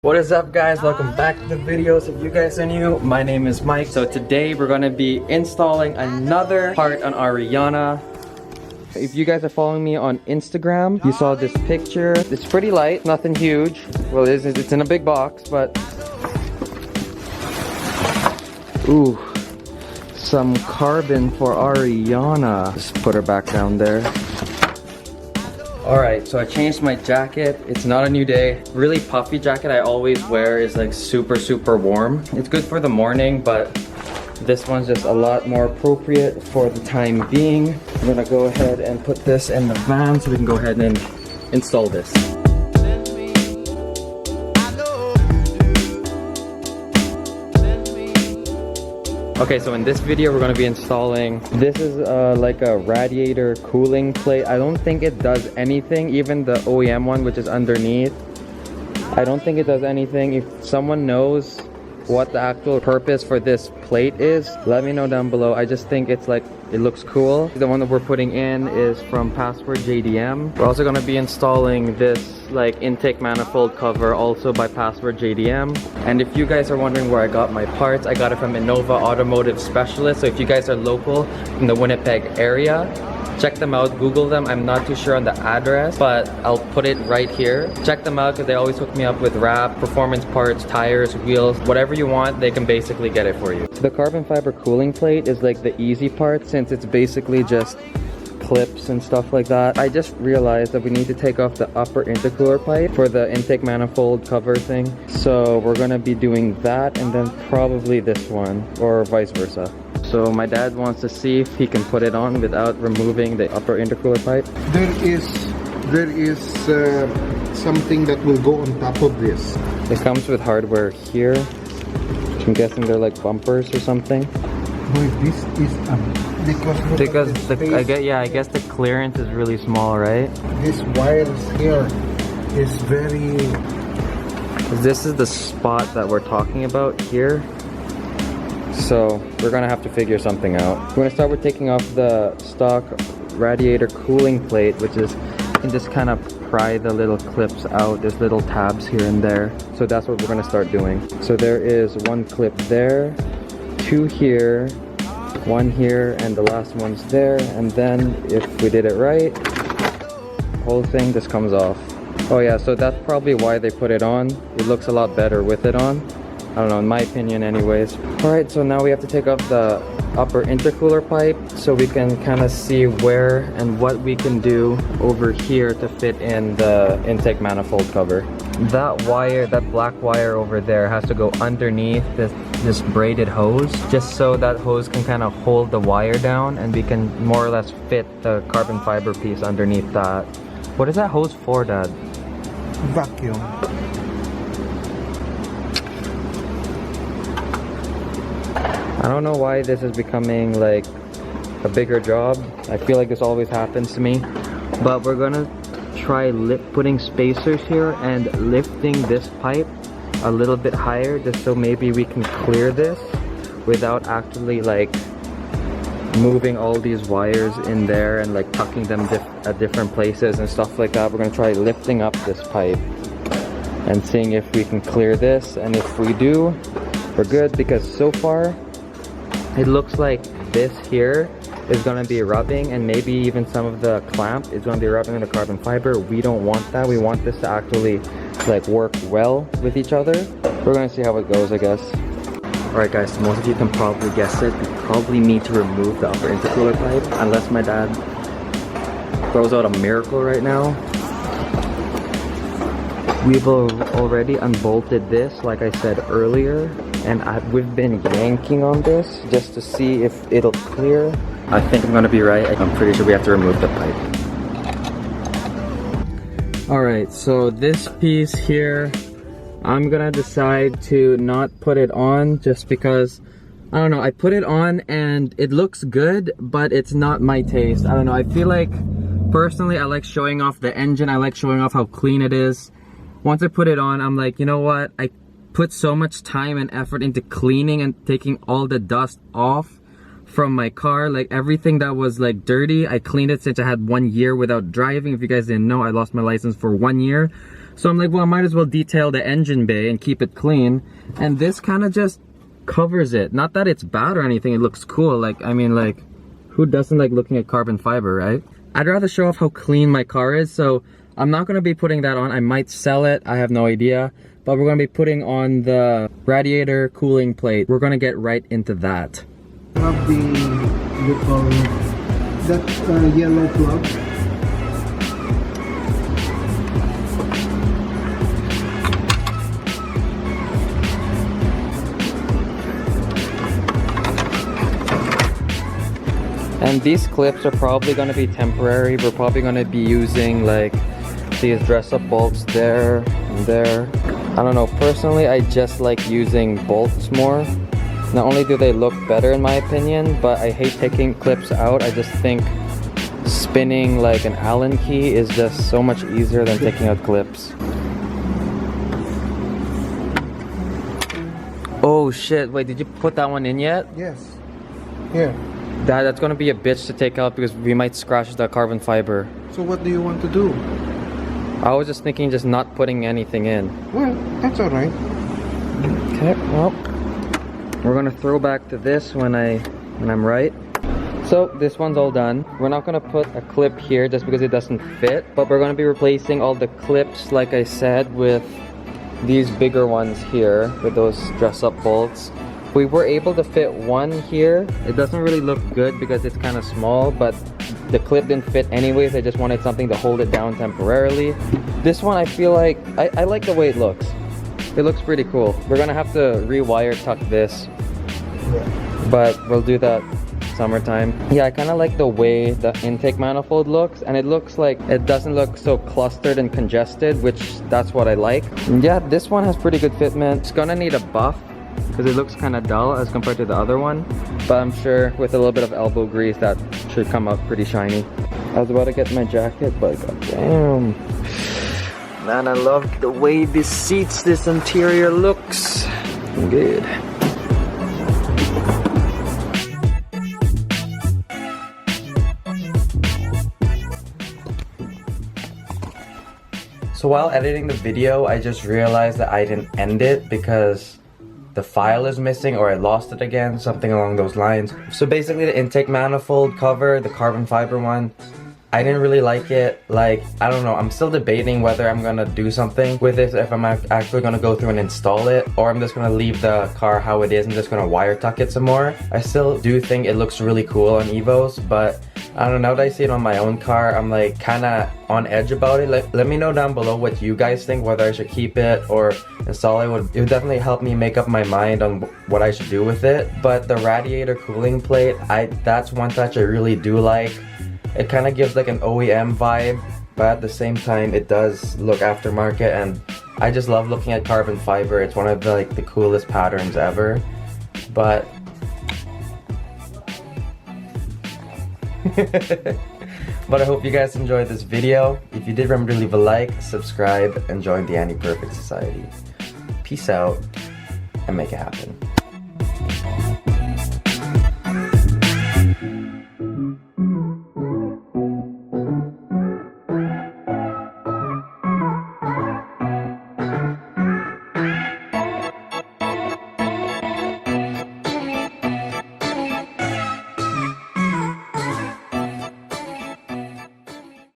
What is up, guys? Welcome back to the videos. If you guys are new, my name is Mike. So today we're going to be installing another part on our Rihanna. If you guys are following me on Instagram, you saw this picture. It's pretty light, nothing huge. Well, it's in a big box, but ooh, some carbon for Ariana. Just put her back down there. Alright, so I changed my jacket. It's not a new day. Really puffy jacket I always wear is like super warm. It's good for the morning, but this one's just a lot more appropriate for the time being. I'm gonna go ahead and put this in the van so we can go ahead and install this. Okay, so in this video we're going to be installing, this is like a radiator cooling plate. I don't think it does anything, even the OEM one which is underneath. I don't think it does anything. If someone knows what the actual purpose for this plate is, let me know down below. I just think it's like, it looks cool. The one that we're putting in is from Password JDM. We're also going to be installing this like intake manifold cover also by Password JDM. And if you guys are wondering where I got my parts, I got it from ENOVA Automotive Specialist. So if you guys are local in the Winnipeg area, check them out, Google them. I'm not too sure on the address, but I'll put it right here. Check them out because they always hook me up with wrap, performance parts, tires, wheels, whatever you want, they can basically get it for you. The carbon fiber cooling plate is like the easy part since it's basically just clips and stuff like that. I just realized that we need to take off the upper intercooler pipe for the intake manifold cover thing. So we're gonna be doing that and then probably this one or vice versa. So my dad wants to see if he can put it on without removing the upper intercooler pipe. There is something that will go on top of this. It comes with hardware here. I'm guessing they're like bumpers or something. Boy, this is because I guess the clearance is really small, right? This wires here is very. This is the spot that we're talking about here. So we're gonna have to figure something out. We're gonna start with taking off the stock radiator cooling plate, which is, you can just kind of pry the little clips out. There's little tabs here and there. So that's what we're gonna start doing. So there is one clip there, two here, one here, and the last one's there. And then if we did it right, the whole thing just comes off. Oh yeah, so that's probably why they put it on. It looks a lot better with it on. I don't know, in my opinion anyways. Alright, so now we have to take off the upper intercooler pipe so we can kind of see where and what we can do over here to fit in the intake manifold cover. That wire, that black wire over there has to go underneath this braided hose, just so that hose can kind of hold the wire down and we can more or less fit the carbon fiber piece underneath that. What is that hose for, Dad? Vacuum. I don't know why this is becoming like a bigger job. I feel like this always happens to me. But we're gonna try putting spacers here and lifting this pipe a little bit higher just so maybe we can clear this without actually like moving all these wires in there and like tucking them at different places and stuff like that. We're gonna try lifting up this pipe and seeing if we can clear this, and if we do, we're good, because so far it looks like this here is going to be rubbing, and maybe even some of the clamp is going to be rubbing on the carbon fiber. We don't want that. We want this to actually like work well with each other. We're going to see how it goes, I guess. Alright guys, so most of you can probably guess it. We probably need to remove the upper intercooler pipe unless my dad throws out a miracle right now. We've already unbolted this, like I said earlier, and we've been yanking on this just to see if it'll clear. I think I'm gonna be right. I'm pretty sure we have to remove the pipe. Alright, so this piece here, I'm gonna decide to not put it on just because, I don't know, I put it on and it looks good, but it's not my taste. I don't know, I feel like, personally, I like showing off the engine. I like showing off how clean it is. Once I put it on, I'm like, you know what? I put so much time and effort into cleaning and taking all the dust off from my car. Like everything that was like dirty, I cleaned it since I had 1 year without driving. If you guys didn't know, I lost my license for 1 year. So I'm like, well, I might as well detail the engine bay and keep it clean. And this kind of just covers it. Not that it's bad or anything, it looks cool. Like, I mean, like, who doesn't like looking at carbon fiber, right? I'd rather show off how clean my car is, so I'm not gonna be putting that on. I might sell it, I have no idea. But we're gonna be putting on the radiator cooling plate. We're gonna get right into that. Have the little, that yellow plug. And these clips are probably going to be temporary. We're probably going to be using like these dress-up bolts there and there. I don't know, personally I just like using bolts more. Not only do they look better in my opinion, but I hate taking clips out. I just think spinning like an Allen key is just so much easier than taking out clips. Oh shit, wait, did you put that one in yet? Yes. Here. That's gonna be a bitch to take out because we might scratch the carbon fiber. So what do you want to do? I was just thinking just not putting anything in. Well, that's alright. Okay, well, we're gonna throw back to this when I'm right. So this one's all done. We're not gonna put a clip here just because it doesn't fit, but we're gonna be replacing all the clips, like I said, with these bigger ones here, with those dress-up bolts. We were able to fit one here. It doesn't really look good because it's kind of small, but the clip didn't fit anyways. I just wanted something to hold it down temporarily. This one, I feel like, I like the way it looks. It looks pretty cool. We're gonna have to rewire tuck this, but we'll do that summertime. Yeah, I kind of like the way the intake manifold looks, and it looks like it doesn't look so clustered and congested, which that's what I like. And yeah, this one has pretty good fitment. It's gonna need a buff because it looks kind of dull as compared to the other one, but I'm sure with a little bit of elbow grease that should come out pretty shiny. I was about to get my jacket, but goddamn, man, I love the way this seats, this interior looks good. So while editing the video, I just realized that I didn't end it because the file is missing, or I lost it again, something along those lines. So basically the intake manifold cover, the carbon fiber one, I didn't really like it. Like, I don't know, I'm still debating whether I'm gonna do something with it, if I'm actually gonna go through and install it, or I'm just gonna leave the car how it is and just gonna wire tuck it some more. I still do think it looks really cool on Evos, but I don't know, now that I see it on my own car, I'm like kinda on edge about it. Like, let me know down below what you guys think, whether I should keep it or install it. It would definitely help me make up my mind on what I should do with it. But the radiator cooling plate, that's one touch I really do like. It kind of gives like an OEM vibe, but at the same time it does look aftermarket, and I just love looking at carbon fiber. It's one of the, like, the coolest patterns ever. But but I hope you guys enjoyed this video. If you did, remember to leave a like, subscribe, and join the Anti-Perfect Society. Peace out, and make it happen.